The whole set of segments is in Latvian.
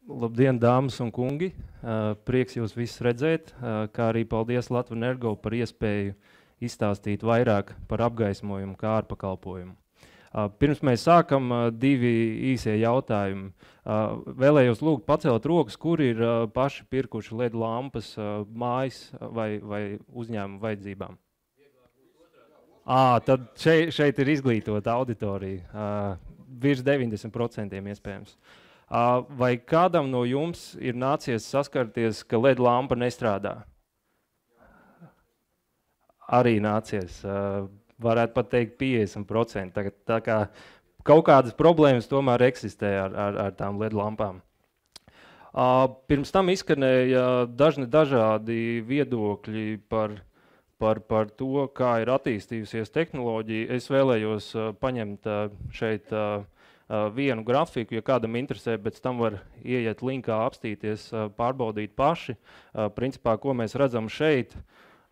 Labdien, dāmas un kungi! Prieks jūs visus redzēt, kā arī paldies Latvenergo par iespēju izstāstīt vairāk par apgaismojumu kā ārpakalpojumu. Pirms mēs sākam, divi īsie jautājumi. Vēlējos lūgt pacelt rokas, kur ir paši pirkuši LED lampas mājas vai uzņēmuma vajadzībām. Tad šeit ir izglītota auditorija, virs 90% iespējams. Vai kādam no jums ir nācies saskarties, ka LED lampa nestrādā? Arī nācies. Varētu pat teikt 50%. Tā kā kaut kādas problēmas tomēr eksistē ar tām LED lampām. Pirms tam izskanēja dažādi viedokļi par to, kā ir attīstījusies tehnoloģija. Es vēlējos paņemt šeit vienu grafiku, ja kādam interesē, bet tam var ieiet linkā, apstīties, pārbaudīt paši. Principā, ko mēs redzam šeit,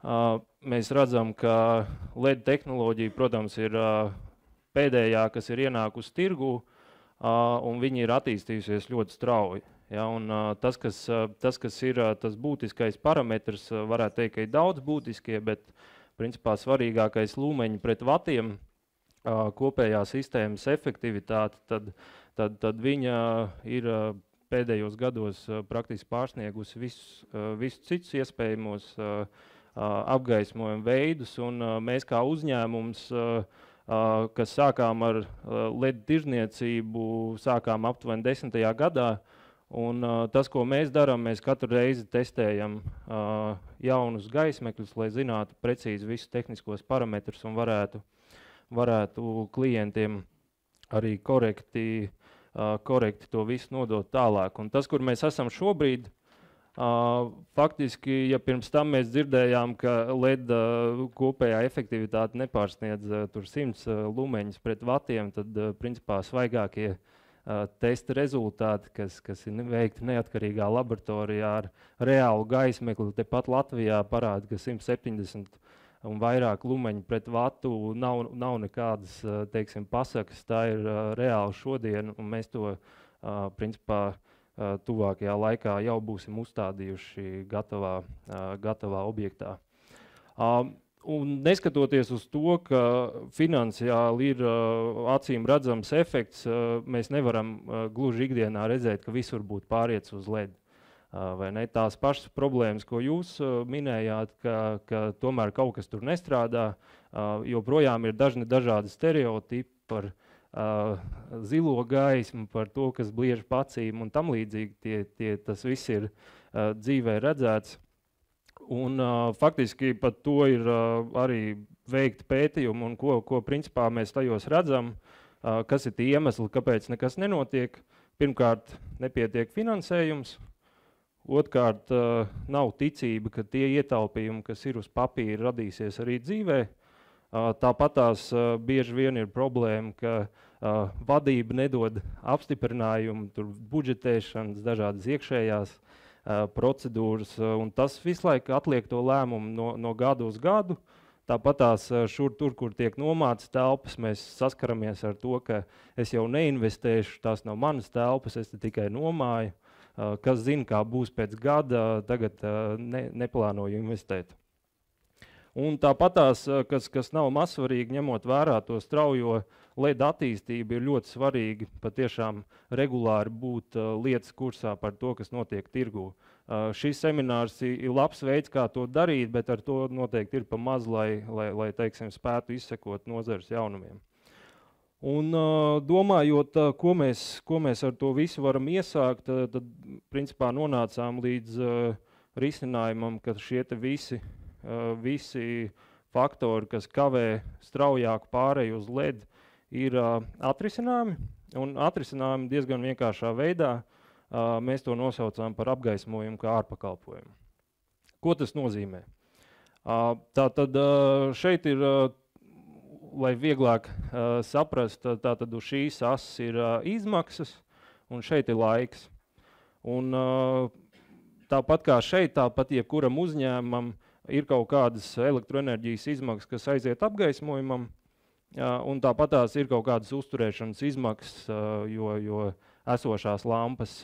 mēs redzam, ka LED tehnoloģija, protams, ir pēdējā, kas ir ienākusi tirgū, un viņi ir attīstījusies ļoti strauji. Ja, un tas, kas ir tas būtiskais parametrs, varētu teikt, ka ir daudz būtiskie, bet principā svarīgākais lūmeņi pret vatiem, kopējā sistēmas efektivitāte, tad viņa ir pēdējos gados praktiski pārsniegusi visus citus iespējamos apgaismojumu veidus, un mēs kā uzņēmums, kas sākām ar LED tirzniecību, sākām aptuveni 10. gadā, un tas, ko mēs darām, mēs katru reizi testējam jaunus gaismekļus, lai zinātu precīzi visus tehniskos parametrus un varētu klientiem arī korekti to visu nodot tālāk. Un tas, kur mēs esam šobrīd, faktiski, ja pirms tam mēs dzirdējām, ka LED kopējā efektivitāte nepārsniedz tur 100 lumeņus pret vatiem, tad principā svaigākie testa rezultāti, kas ir veikti neatkarīgā laboratorijā ar reālu gaismekli, tepat Latvijā parāda, ka 170 un vairāk lumeņu pret vatu nav nekādas, teiksim, pasakas, tā ir reāli šodien, un mēs to, principā, tuvākajā laikā jau būsim uzstādījuši gatavā objektā. Un neskatoties uz to, ka finansiāli ir acīm redzams efekts, mēs nevaram gluži ikdienā redzēt, ka visur būtu pāriets uz LED. Vai ne? Tās pašas problēmas, ko jūs minējāt, ka tomēr kaut kas tur nestrādā, joprojām ir dažādi stereotipi par zilo gaismu, par to, kas bliež pacīm un tam līdzīgi, tas viss ir dzīvē redzēts. Un faktiski pat to ir arī veikti pētījumi, un ko principā mēs tajos redzam, kas ir tie iemesli, kāpēc nekas nenotiek. Pirmkārt, nepietiek finansējums. Otkārt, nav ticība, ka tie ietaupījumi, kas ir uz papīra, radīsies arī dzīvē. Tāpatās bieži vien ir problēma, ka vadība nedod apstiprinājumu, tur budžetēšanas, dažādas iekšējās procedūras, un tas visu laiku atliek to lēmumu no gadu uz gadu. Tāpatās šur tur, kur tiek nomāts telpas, mēs saskaramies ar to, ka es jau neinvestēšu, tās nav manas telpas, es tikai nomāju. Kas zina, kā būs pēc gada, tagad neplānoju investēt. Un tāpatās, kas nav mazsvarīgi, ņemot vērā to straujo LED attīstību, ir ļoti svarīgi patiešām regulāri būt lietas kursā par to, kas notiek tirgū. Šis seminārs ir labs veids, kā to darīt, bet ar to noteikti ir pa maz, lai teiksim, spētu izsekot nozares jaunumiem. Un domājot, ko mēs ar to visu varam iesākt, tad principā nonācām līdz risinājumam, ka šie te visi faktori, kas kavē straujāku pāreju uz LED, ir atrisināmi, un atrisināmi diezgan vienkāršā veidā. Mēs to nosaucām par apgaismojumu kā ārpakalpojumu. Ko tas nozīmē? Tātad šeit ir, lai vieglāk saprast, tātad uz šīs asas ir izmaksas, un šeit ir laiks. Un tāpat kā šeit, tāpat jebkuram uzņēmumam ir kaut kādas elektroenerģijas izmaksas, kas aiziet apgaismojumam, Un tāpat tās ir kaut kādas uzturēšanas izmaksas, jo esošās lampas,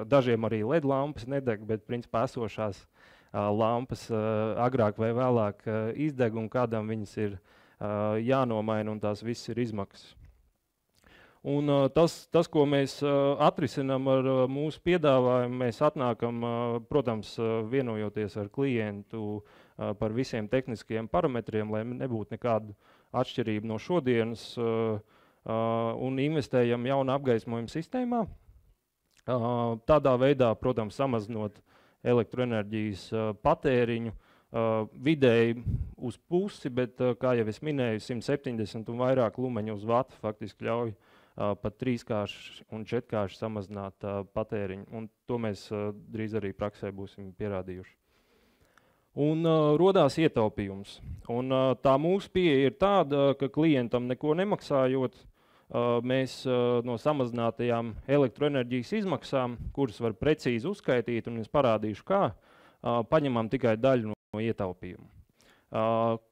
dažiem arī LED lampas nedeg, bet principā esošās lampas agrāk vai vēlāk izdeg, un kādam viņas ir jānomaina, un tās viss ir izmaksas. Un tas, ko mēs atrisinām ar mūsu piedāvājumu, mēs atnākam, protams, vienojoties ar klientu par visiem tehniskiem parametriem, lai nebūtu nekādu atšķirību no šodienas, un investējam jaunu apgaismojumu sistēmā. Tādā veidā, protams, samazinot elektroenerģijas patēriņu, vidēji uz pusi, bet, kā jau es minēju, 170 un vairāk lumeņu uz vatu faktiski ļauj pat 3-kārši un 4-kārši samazināt patēriņu. Un to mēs drīz arī praksē būsim pierādījuši. Un rodās ietaupījums. Un tā mūsu pieeja ir tāda, ka klientam neko nemaksājot, mēs no samazinātajām elektroenerģijas izmaksām, kuras var precīzi uzskaitīt, un es parādīšu kā, paņemam tikai daļu no ietaupījuma.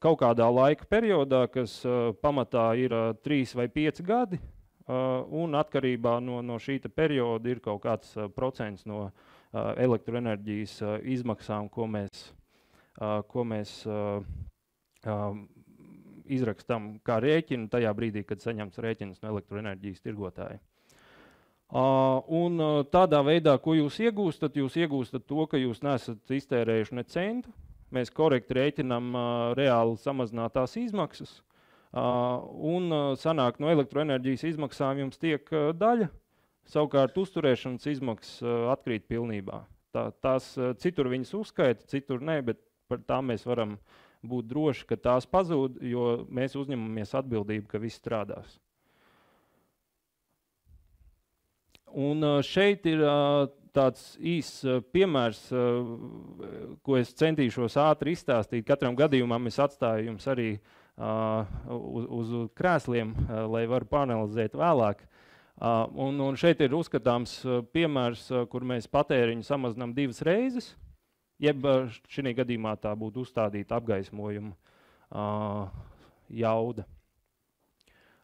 Kaut kādā laika periodā, kas pamatā ir 3 vai 5 gadi, un atkarībā no šī perioda ir kaut kāds procents no elektroenerģijas izmaksām, ko mēs izrakstam kā rēķinu tajā brīdī, kad saņemts rēķins no elektroenerģijas tirgotāja. Un tādā veidā, ko jūs iegūstat? Jūs iegūstat to, ka jūs neesat iztērējuši ne centu. Mēs korekti rēķinam reāli samazinātās izmaksas. Un sanāk no elektroenerģijas izmaksām jums tiek daļa, savukārt uzturēšanas izmaksas atkrīt pilnībā. Tās citur viņas uzskaita, citur nē, bet par tām mēs varam būt droši, ka tās pazūd, jo mēs uzņemamies atbildību, ka viss strādās. Un šeit ir tāds īsts piemērs, ko es centīšos ātri izstāstīt. Katram gadījumam es atstāju jums arī uz krēsliem, lai varu panelizēt vēlāk. Un šeit ir uzskatāms piemērs, kur mēs patēriņu samazinām 2 reizes, jeb šī gadījumā tā būtu uzstādīta apgaismojuma jauda.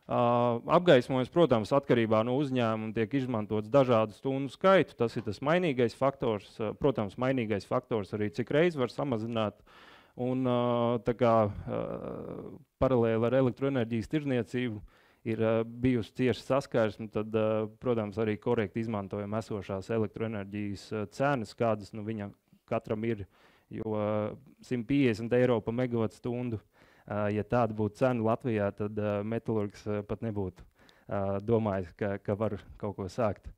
Apgaismojums, protams, atkarībā no uzņēmuma tiek izmantots dažādu stundu skaitu. Tas ir tas mainīgais faktors. Protams, mainīgais faktors arī cik reiz var samazināt. Un tā kā paralēli ar elektroenerģijas tirdzniecību ir bijusi cieša saskarsme, tad, protams, arī korekti izmantojam esošās elektroenerģijas cenas, kādas viņa katram ir, jo 150 eiro pa megavatu stundu, ja tāda būtu cena Latvijā, tad metalurgs pat nebūtu domājis, ka var kaut ko sākt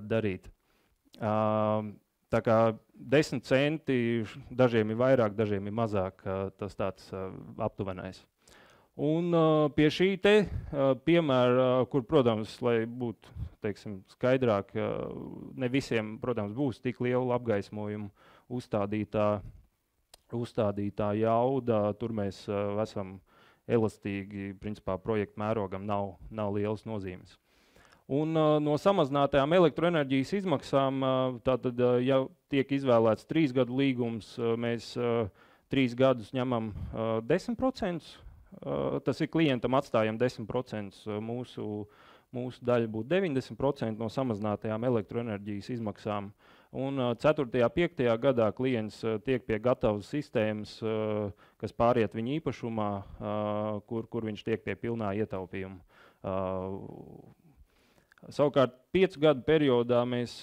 darīt. Tā kā 10 centi, dažiem ir vairāk, dažiem ir mazāk, tas tāds aptuvenais. Un pie šī piemēra, kur, protams, lai būtu, teiksim, skaidrāk, ne visiem, protams, būs tik liela apgaismojuma uzstādītā jauda, tur mēs esam elastīgi, principā projekta mērogam nav lielas nozīmes. Un no samazinātajām elektroenerģijas izmaksām, tātad, ja tiek izvēlēts 3 gadu līgums, mēs 3 gadus ņemam 10%, tas ir klientam atstājam 10%, mūsu daļa būtu 90% no samazinātajām elektroenerģijas izmaksām. Un 4. 5. gadā klients tiek pie gatavas sistēmas, kas pāriet viņa īpašumā, kur viņš tiek pie pilnā ietaupījuma. Savukārt 5 gadu periodā mēs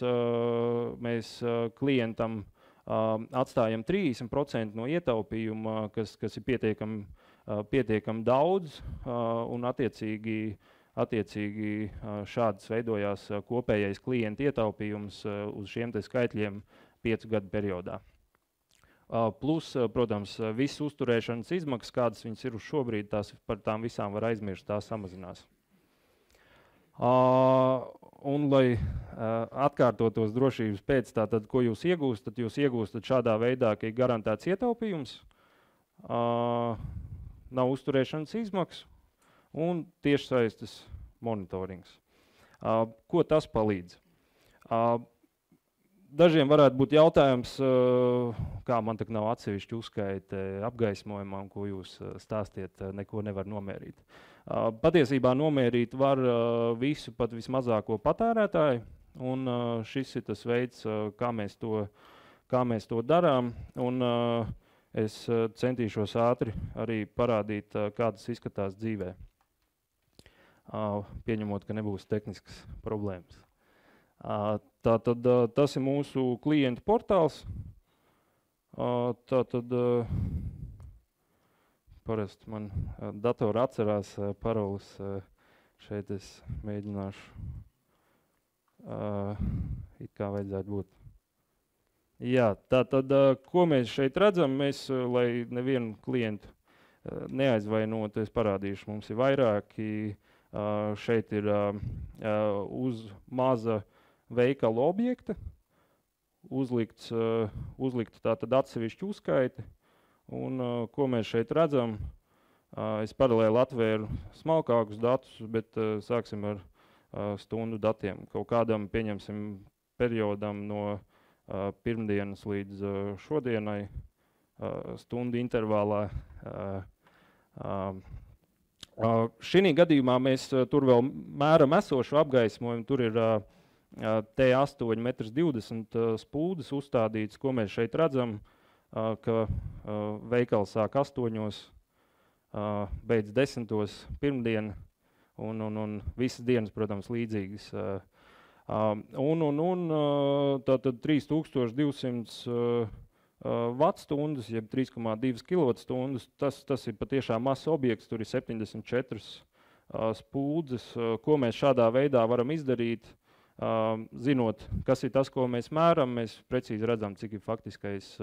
klientam atstājam 30% no ietaupījuma, kas ir pietiekami daudz, un attiecīgi šāds veidojās kopējais klienta ietaupījums uz šiem skaitļiem 5 gadu periodā. Plus, protams, visas uzturēšanas izmaksas, kādas viņas ir uz šobrīd, par tām visām var aizmirst, tās samazinās. Un, lai atkārtotos drošības pēc, tātad, ko jūs iegūstat? Jūs iegūstat šādā veidā, ka ir garantēts ietaupījums, nav uzturēšanas izmaksu un tiešsaistes monitorings. Ko tas palīdz? Dažiem varētu būt jautājums, kā man tak nav atsevišķi uzskaite apgaismojumam, ko jūs stāstiet, neko nevar nomērīt. Patiesībā nomērīt var visu, pat vismazāko patērētāju, un šis ir tas veids, kā mēs to darām. Un, es centīšos ātri arī parādīt, kā tas izskatās dzīvē, pieņemot, ka nebūs tehniskas problēmas. Tātad tas ir mūsu klientu portāls. Tātad parasti man datori atcerās paroles. Šeit es mēģināšu, it kā vajadzētu būt. Jā, tātad, ko mēs šeit redzam, mēs, lai nevienu klientu neaizvainotu, es parādīšu, mums ir vairāki. Šeit ir uz maza veikala objekta, uzlikta tātad atsevišķa uzskaite, un ko mēs šeit redzam, es paralēli atvēru smalkākus datus, bet sāksim ar stundu datiem. Kaut kādam, pieņemsim, periodam no pirmdienas līdz šodienai, stundu intervālā. Šī gadījumā mēs tur vēl mēram esošu apgaismojumu, tur ir T8 1,20 m spūdes uzstādīts, ko mēs šeit redzam, ka veikals sāk 8, beidz 10 pirmdien, un visas dienas, protams, līdzīgas. Tātad 3200 vattstundas, jeb 3,2 kWh, tas ir patiešām mazs objekts, tur ir 74 spūdzes, ko mēs šādā veidā varam izdarīt. Zinot, kas ir tas, ko mēs mēram, mēs precīzi redzam, cik ir faktiskais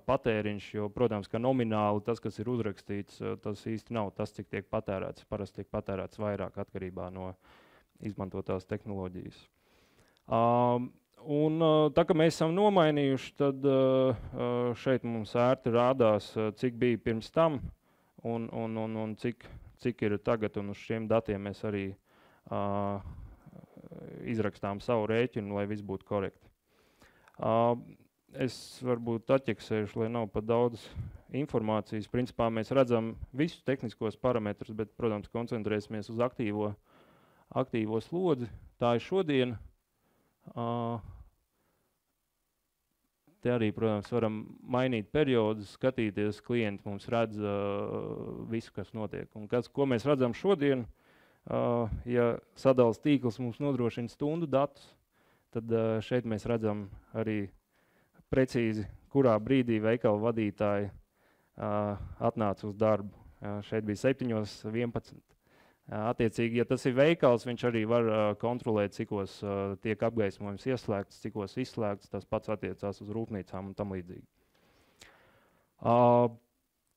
patēriņš, jo, protams, ka nomināli tas, kas ir uzrakstīts, tas īsti nav tas, cik tiek patērēts. Parasti tiek patērēts vairāk atkarībā no izmantotās tehnoloģijas. Tā kā mēs esam nomainījuši, tad šeit mums ērti rādās, cik bija pirms tam un cik ir tagad, un uz šiem datiem mēs arī izrakstām savu rēķinu, lai viss būtu korekti. Es varbūt atķeksēšu, lai nav pat daudz informācijas. Principā mēs redzam visus tehniskos parametrus, bet, protams, koncentrēsimies uz aktīvo slodzi. Tā ir šodien. Te arī, protams, varam mainīt periodus, skatīties, klienti mums redz visu, kas notiek. Un ko mēs redzam šodien, ja sadales tīkls mums nodrošina stundu datus, tad šeit mēs redzam arī precīzi, kurā brīdī veikala vadītāji atnāca uz darbu. Šeit bija 7:11. Attiecīgi, ja tas ir veikals, viņš arī var kontrolēt, cikos tiek apgaismojums ieslēgts, cikos izslēgts. Tas pats attiecās uz rūpnīcām un tam līdzīgi.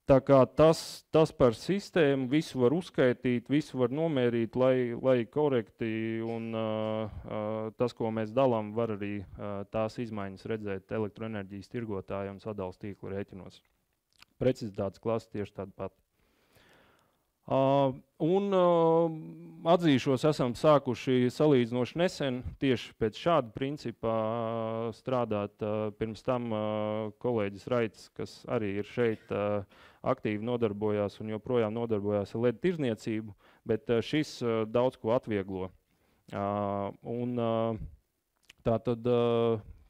Tā kā tas par sistēmu, visu var uzskaitīt, visu var nomērīt, lai korekti, un tas, ko mēs dalām, var arī tās izmaiņas redzēt elektroenerģijas tirgotāja un sadales tīklu rēķinos. Precizitātes klase tieši tāda pati. Atzīšos, esam sākuši salīdzinoši nesen tieši pēc šāda principa strādāt. Pirms tam kolēģis Raits, kas arī ir šeit, aktīvi nodarbojās un joprojām nodarbojās ar LED tirzniecību, bet šis daudz ko atvieglo. Tātad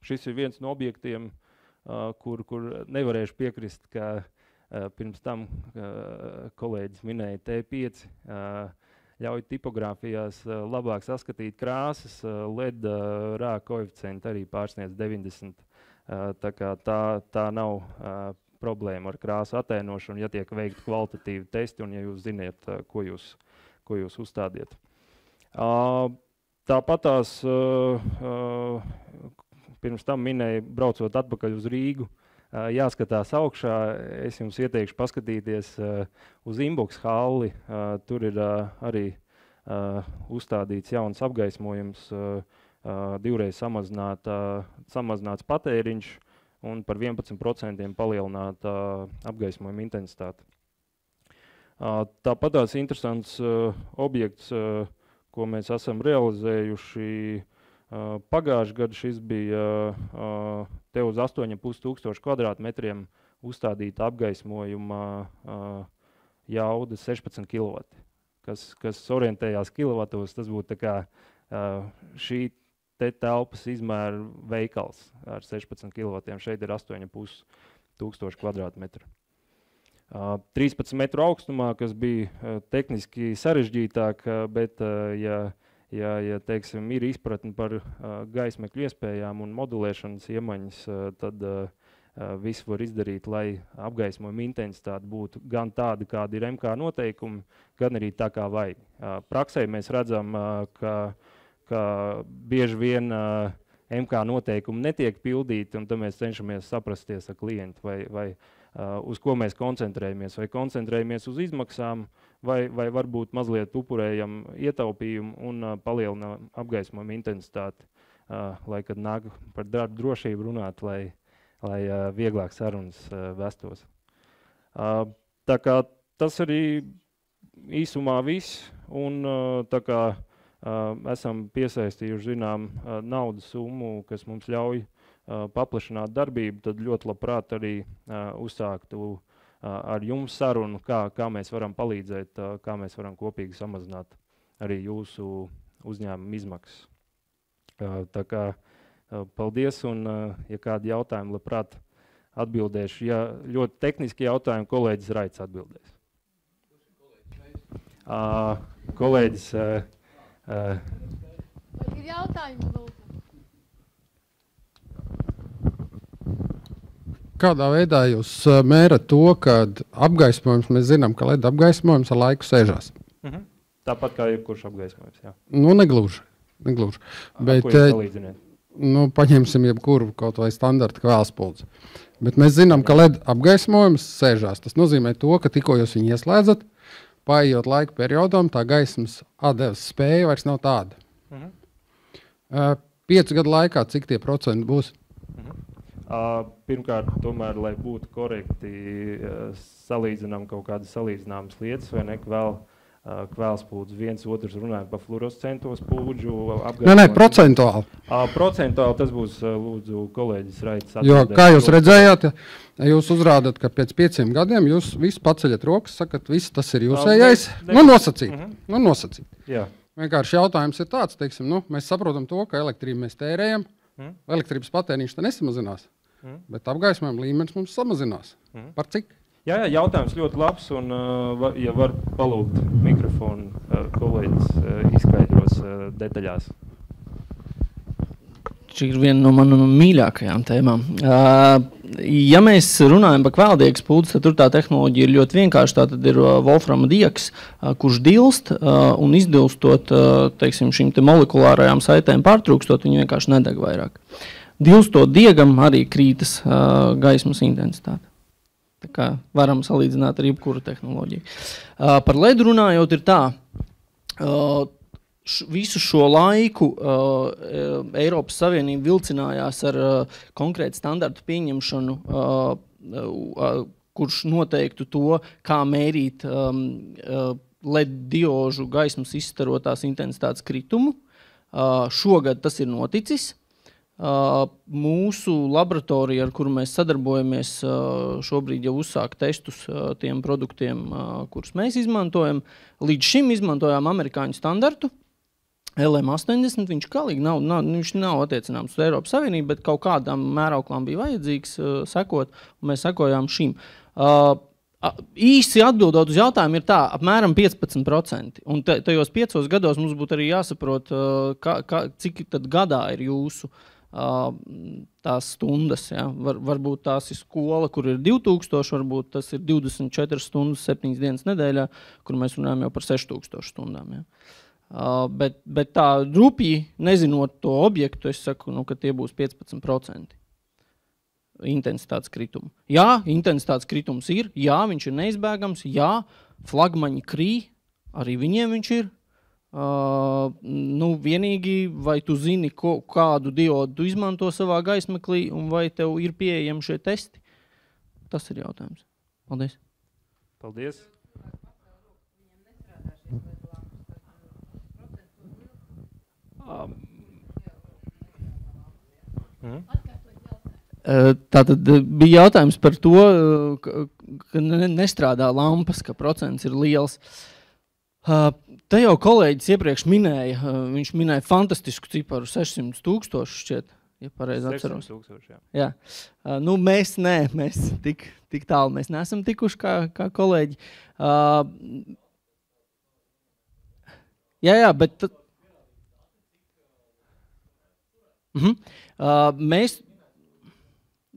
šis ir viens no objektiem, kur nevarēšu piekrist, ka pirms tam kolēģis minēja T5, ļauj tipogrāfijās labāk saskatīt krāsas, LED rāka koeficienti arī pārsniedz 90. Tā kā tā nav problēma ar krāsu attēnošanu, ja tiek veikti kvalitatīvi testi un ja jūs ziniet, ko jūs uzstādiet. Tāpatās pirms tam minēja, braucot atpakaļ uz Rīgu, jāskatās augšā. Es jums ieteikšu paskatīties uz Inbox halli. Tur ir arī uzstādīts jauns apgaismojums, divreiz samazināts patēriņš un par 11% palielināta apgaismojuma intensitāte. Tāpat tās interesants objekts, ko mēs esam realizējuši, Pagājušajā gadā šis bija te uz 8,5 kvadrātmetriem uzstādīta apgaismojuma jauda 16 kW. Kas orientējās kilovatos, tas būtu tā kā šī te telpas izmēra veikals ar 16 kW. Šeit ir 8,5 kvadrātmetru. 13 metru augstumā, kas bija tehniski sarežģītāk, bet ja teiksim, ir izpratni par gaismekļu iespējām un modulēšanas iemaņas, tad viss var izdarīt, lai apgaismojuma intensitāte būtu gan tāda, kāda ir MK noteikumi, gan arī tā, kā vajag. Praksē mēs redzam, ka bieži vien MK noteikumi netiek pildīti, un tad mēs cenšamies saprasties ar klientu, vai uz ko mēs koncentrējamies. Vai koncentrējamies uz izmaksām, vai varbūt mazliet upurējam ietaupījumu un palielinām apgaismojuma intensitāti, lai, kad nāk par darbu drošību runāt, lai vieglāk sarunas vestos. Tā kā tas arī īsumā viss, un tā kā esam piesaistījuši zinām naudas summu, kas mums ļauj paplašināt darbību, tad ļoti labprāt arī uzsāktu ar jums sarunu, kā mēs varam palīdzēt, kā mēs varam kopīgi samazināt arī jūsu uzņēmuma izmaksas. Tā kā paldies, un ja kādi jautājumi, labprāt atbildēšu. Ja ļoti tehniski jautājumi, kolēģis Raits atbildēs. Kolēģis... Ir jautājums, lūdzu. Kādā veidā jūs mērat to, ka apgaismojums, mēs zinām, ka LED apgaismojums ar laiku sēžās? Tāpat kā jebkurš apgaismojums, jā. Nu, negluži. Bet, ko jūs salīdziniet? Nu, paņemsim jebkuru kaut vai standarta kvēlspuldzi. Bet mēs zinām, ka LED apgaismojums sēžās. Tas nozīmē to, ka tikko jūs viņu ieslēdzat, paejot laika periodam, tā gaismas atdeves spēja vairs nav tāda. 5 gadu laikā, cik tie procenti būs? Pirmkārt, tomēr, lai būtu korekti, salīdzinām kaut kādas salīdzināmas lietas, vai ne, kvēlspūdzi, viens otrs runāja par fluorescento spūdžu apgaismojumu. Nē, procentuāli. Procentuāli tas būs, lūdzu, kolēģis Raits atbildēt. Jo, kā jūs redzējāt, jūs uzrādat, ka pēc 5 gadiem jūs visi paceļat rokas, sakat, viss tas ir jūsējais. Nu, nosacīt. Jā. Vienkārši jautājums ir tāds, teiksim, mēs saprotam to, ka elektrību mēs tērējam, elektrības patēriņš te nesamazinās, bet apgaismojuma līmenis mums samazinās. Par cik? Jā, jautājums ļoti labs, un ja var palūgt mikrofonu, kolēģis izskaidros detaļās. Šī ir viena no manām mīļākajām tēmām. Ja mēs runājam par kvēldiegas puldes, tad tur tā tehnoloģija ir ļoti vienkārša. Tā tad ir wolframa diegs, kurš dilst, un izdilstot, teiksim, šīm te molekulārajām saitēm pārtrūkstot, viņi vienkārši nedeg vairāk. Dilstot diegam arī krītas gaismas intensitāte. Tā kā varam salīdzināt ar jebkuru tehnoloģiju. Par LED runājot ir tā, visu šo laiku Eiropas Savienība vilcinājās ar konkrētu standartu pieņemšanu, kurš noteiktu to, kā mērīt LED diožu gaismas izstarotās intensitātes kritumu. Šogad tas ir noticis. Mūsu laboratorija, ar kuru mēs sadarbojamies, šobrīd jau uzsāk testus tiem produktiem, kurus mēs izmantojam. Līdz šim izmantojām amerikāņu standartu. LM80, viņš nav attiecināms uz Eiropas Savienību, bet kaut kādām mērauklām bija vajadzīgs sekot, un mēs sekojām šim. Īsi atbildot uz jautājumu ir tā, apmēram 15%. Un tajos 5 gados mums būtu arī jāsaprot, cik tad gadā ir jūsu tās stundas. Ja? Varbūt tās ir skola, kur ir 2000, varbūt tas ir 24 stundas, 7 dienas nedēļā, kur mēs runājam jau par 6000 stundām. Ja? Bet tā rupji, nezinot to objektu, es saku, ka tie būs 15% intensitātes kritumu. Jā, intensitātes kritums ir, jā, viņš ir neizbēgams, jā, flagmaņi krī, arī viņiem viņš ir. Vienīgi, vai tu zini, kādu diodu tu izmanto savā gaismeklī, un vai tev ir pieejami šie testi? Tas ir jautājums. Paldies. Paldies. Tātad bija jautājums par to, ka nestrādā lampas, ka procents ir liels. Te jau kolēģis iepriekš minēja, viņš minēja fantastisku ciparu 600,000 šķiet, ja pareizi atceros. 600,000, jā. Nu, mēs tik tālu mēs neesam tikuši kā kolēģi. Jā, bet...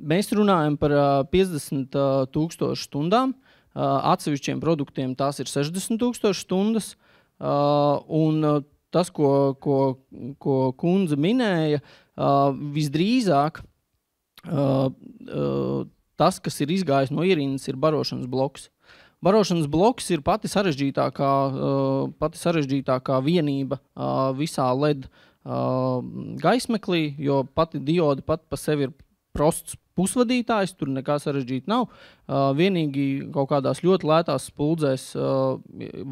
Mēs runājam par 50,000 stundām, atsevišķiem produktiem tās ir 60,000 stundas, un tas, ko kundze minēja, visdrīzāk tas, kas ir izgājis no ierindas, ir barošanas bloks. Barošanas bloks ir pati sarežģītākā vienība visā LED gaismeklī, jo pati diode pat pa sevi ir prosts pusvadītājs, tur nekā sarežģīt nav. Vienīgi kaut kādās ļoti lētās spuldzēs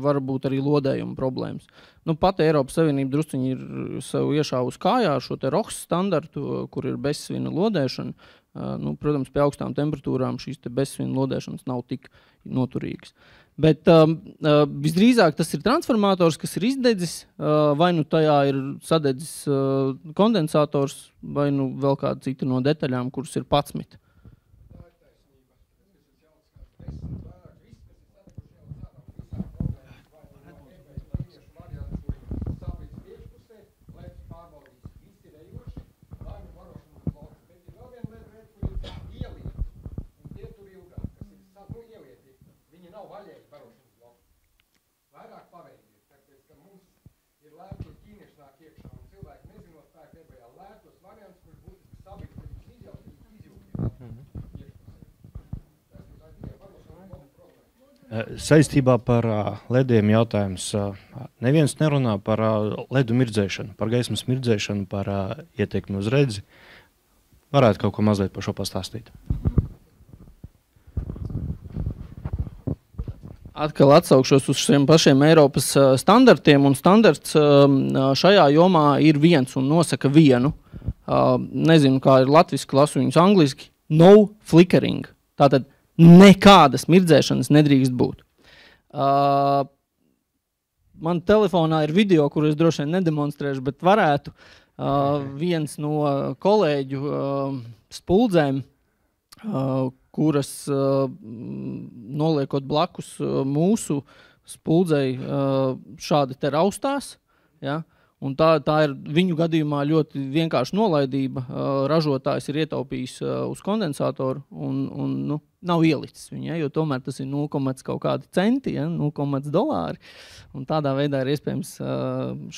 var būt arī lodējuma problēmas. Nu, pat Eiropas Savienība drusciņi ir sev iešāvusi kājā ar šo te ROHS standartu, kur ir bezsvina lodēšana. Nu, protams, pie augstām temperatūrām šīs te bezsvina lodēšanas nav tik noturīgas. Bet visdrīzāk tas ir transformators, kas ir izdedzis, vai nu tajā ir sadedzis kondensators, vai nu vēl kāda cita no detaļām, kuras ir 11. Saistībā par lediem jautājums. Neviens nerunā par ledu mirdzēšanu, par gaismas mirdzēšanu, par ietekmi uz redzi. Varētu kaut ko mazliet par šo pastāstīt. Atkal atsaukšos uz šiem pašiem Eiropas standartiem, un standarts šajā jomā ir viens un nosaka vienu. Nezinu, kā ir latviski, lasu viņus angliski. No flickering. Tātad nekādas mirdzēšanas nedrīkst būt. Man telefonā ir video, kuru es droši vien nedemonstrēšu, bet varētu viens no kolēģu spuldzēm, kuras noliekot blakus mūsu spuldzei šādi te raustās, ja? Un tā ir viņu gadījumā ļoti vienkārši nolaidība. Ražotājs ir ietaupījis uz kondensatoru un nu, nav ielicis viņu, ja, jo tomēr tas ir 0, kaut kādi centi, ja, $0,. Un tādā veidā ir iespējams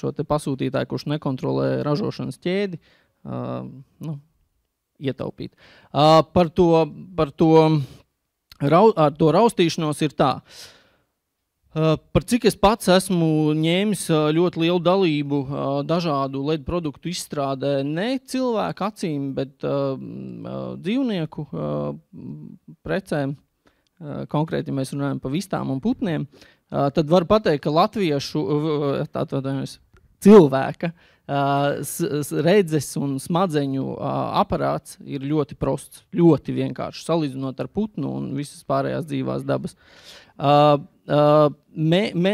šo te pasūtītāju, kurš nekontrolē ražošanas ķēdi, nu, ietaupīt. Par to raustīšanos ir tā. Par cik es pats esmu ņēmis ļoti lielu dalību dažādu LED produktu izstrādē ne cilvēku acīm, bet dzīvnieku precēm, konkrēti mēs runājam par vistām un putniem, tad var pateikt, ka latviešu cilvēka redzes un smadzeņu aparāts ir ļoti prosts, ļoti vienkārši, salīdzinot ar putnu un visas pārējās dzīvās dabas.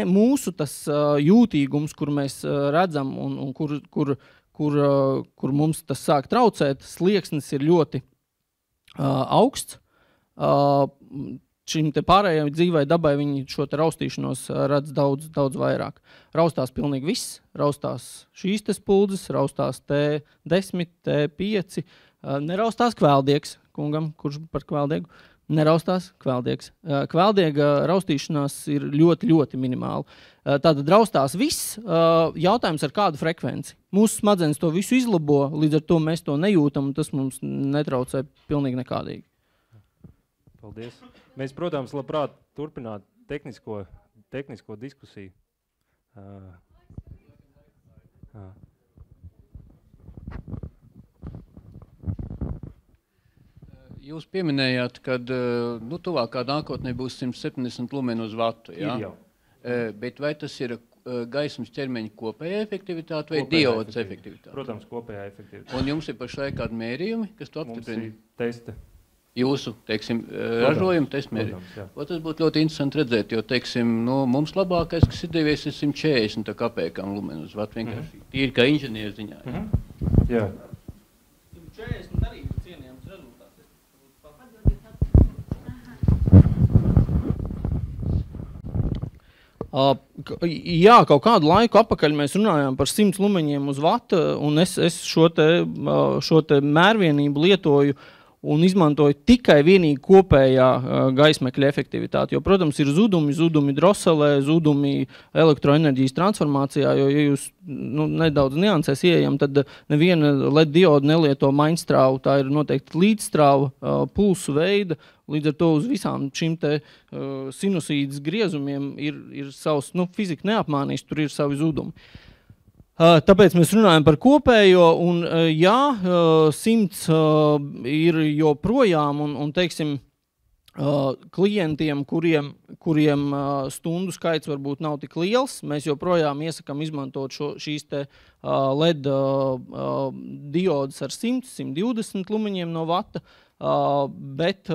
Mūsu tas jūtīgums, kur mēs redzam un kur mums tas sāk traucēt, slieksnis ir ļoti augsts. Šim te pārējai dzīvai dabai viņi šo te raustīšanos redz daudz vairāk. Raustās pilnīgi viss, raustās šīs te spuldzes, raustās T10, T5, neraustās kvēldiegs, kungam, kurš par kvēldiegu. Neraustās kvēldiegs. Kvēldiega raustīšanās ir ļoti, ļoti minimāla. Tātad raustās viss, jautājums ar kādu frekvenci. Mūsu smadzenes to visu izlabo, līdz ar to mēs to nejūtam, un tas mums netraucē pilnīgi nekādīgi. Paldies. Mēs, protams, labprāt turpināt tehnisko diskusiju. Jūs pieminējāt, ka tuvākā nākotnē būs 170 lumeni uz vatu. Ja? Bet vai tas ir gaismas ķermeņa kopējā efektivitāte vai Kopējā diodas efektivitāte? Protams, kopējā efektivitāte. Un jums ir pašlaik kādi mērījumi, kas to Mums apstiprina? ir testi. Jūsu, teiksim, ražojumu testmērījumi. Protams, jā. Tas būtu ļoti interesanti redzēt, jo, teiksim, mums labākais, kas ir devies, ir 140 kapēkām lumeni uz vatu vienkārši. Tīri kā inženieru ziņā. Jā. 140 arī ir cienījams rezultāts. Jā, kaut kādu laiku atpakaļ mēs runājām par 100 lumeņiem uz vatu, un es šo te mērvienību lietoju un izmantoju tikai vienīgi kopējā gaismekļa efektivitāti. Jo, protams, ir zudumi droselē, zudumi elektroenerģijas transformācijā, jo, ja jūs nedaudz niansēs ieejam, tad neviena LED dioda nelieto mainstrāvu, tā ir noteikti līdzstrāva pulsu veida. Līdz ar to uz visām šīm te sinusīdas griezumiem ir savs, fizika neapmānīs, tur ir savi zudumi. Tāpēc mēs runājam par kopējo, un jā, 100 ir joprojām, un teiksim, klientiem, kuriem stundu skaits varbūt nav tik liels, mēs joprojām iesakām izmantot šīs te LED diodas ar 100-120 lumeņiem no vata, bet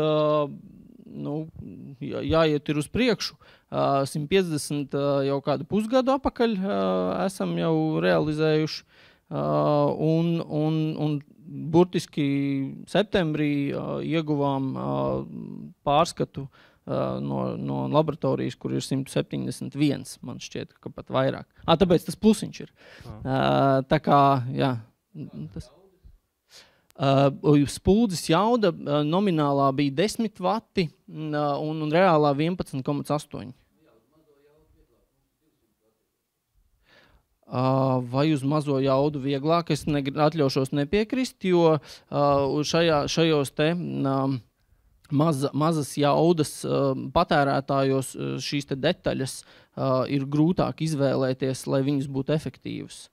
jāiet ir uz priekšu. 150 jau kādu pusgadu apakaļ esam jau realizējuši, un burtiski septembrī ieguvām pārskatu no laboratorijas, kur ir 171, man šķiet, ka pat vairāk. Tāpēc tas plusiņš ir. Tā kā, jā, tas... Spuldzes jauda nominālā bija 10 vati un reālā 11,8. Vai uz mazo jaudu vieglāk? Es atļaušos nepiekrist, jo šajos te mazas jaudas patērētājos šīs te detaļas ir grūtāk izvēlēties, lai viņas būtu efektīvas.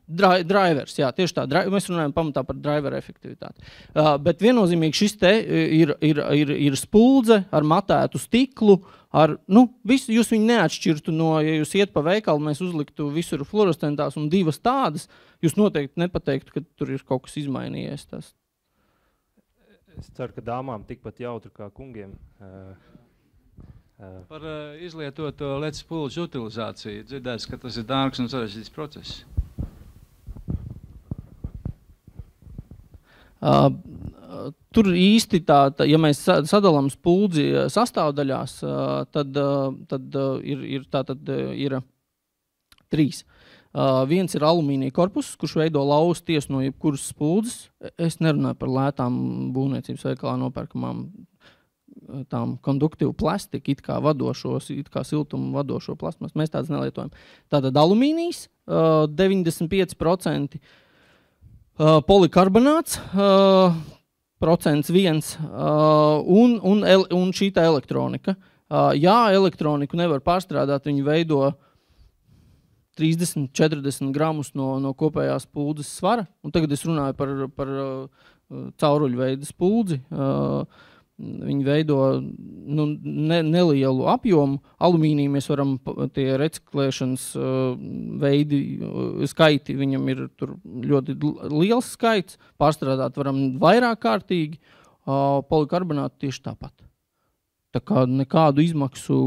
Drivers, jā, tieši tā. Mēs runājam pamatā par driver efektivitāti. Bet viennozīmīgi šis te ir spuldze ar matētu stiklu, visu, jūs viņu neatšķirtu no, ja jūs iet pa veikalu, mēs uzliktu visur fluorescentās un divas tādas, jūs noteikti nepateiktu, ka tur ir kaut kas izmainījies. Tas. Es ceru, ka dāmām tikpat jautri kā kungiem. Par izlietoto LED spuldžu utilizāciju dzirdēs, ka tas ir dārgs un sarežģīts process. Tur īsti ja mēs sadalām spuldzi sastāvdaļās, tad ir 3. Viens ir alumīnija korpus, kurš veido lauzu tiesu no jebkuras spuldzes. Es nerunāju par lētām būvniecības veikalā nopērkamām tām konduktīvu plastiku, it kā siltumu vadošo plasmas. Mēs tādas nelietojam. Tātad alumīnijas 95%. Polikarbonāts, procents 1, un šī tā elektronika. Jā, elektroniku nevar pārstrādāt, viņi veido 30-40 gramus no kopējās spuldzes svara, un tagad es runāju par cauruļveida spuldzi. Viņi veido nelielu apjomu. Alumīniju mēs varam, tie reciklēšanas skaiti, viņam ir tur ļoti liels skaits. Pārstrādāt varam vairāk kārtīgi. Polikarbonātu tieši tāpat. Tā kā nekādu izmaksu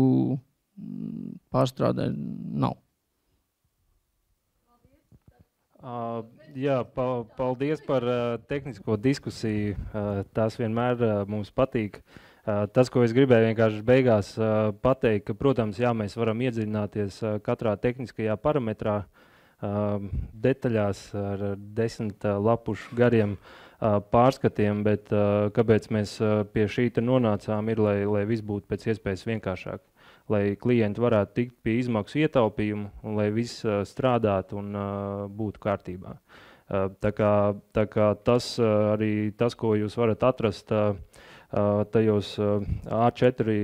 pārstrādē nav. Jā, paldies par tehnisko diskusiju. Tas vienmēr mums patīk. Tas, ko es gribēju vienkārši beigās pateikt, ka, protams, jā, mēs varam iedziļināties katrā tehniskajā parametrā, detaļās ar 10 lapušu gariem pārskatiem, bet kāpēc mēs pie šī te nonācām ir, lai viss būtu pēc iespējas vienkāršāk. Lai klienti varētu tikt pie izmaksu ietaupījumu un lai viss strādātu un būtu kārtībā. Tā kā tas, ko jūs varat atrast tajos A4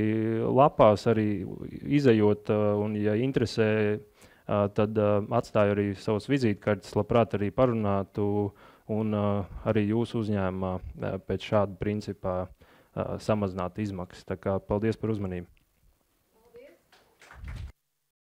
lapās, arī izejot, un ja interesē, tad atstāju arī savus vizītkartes, labprāt arī parunātu un arī jūsu uzņēmumā pēc šāda principā samazināt izmaksas. Tā kā paldies par uzmanību.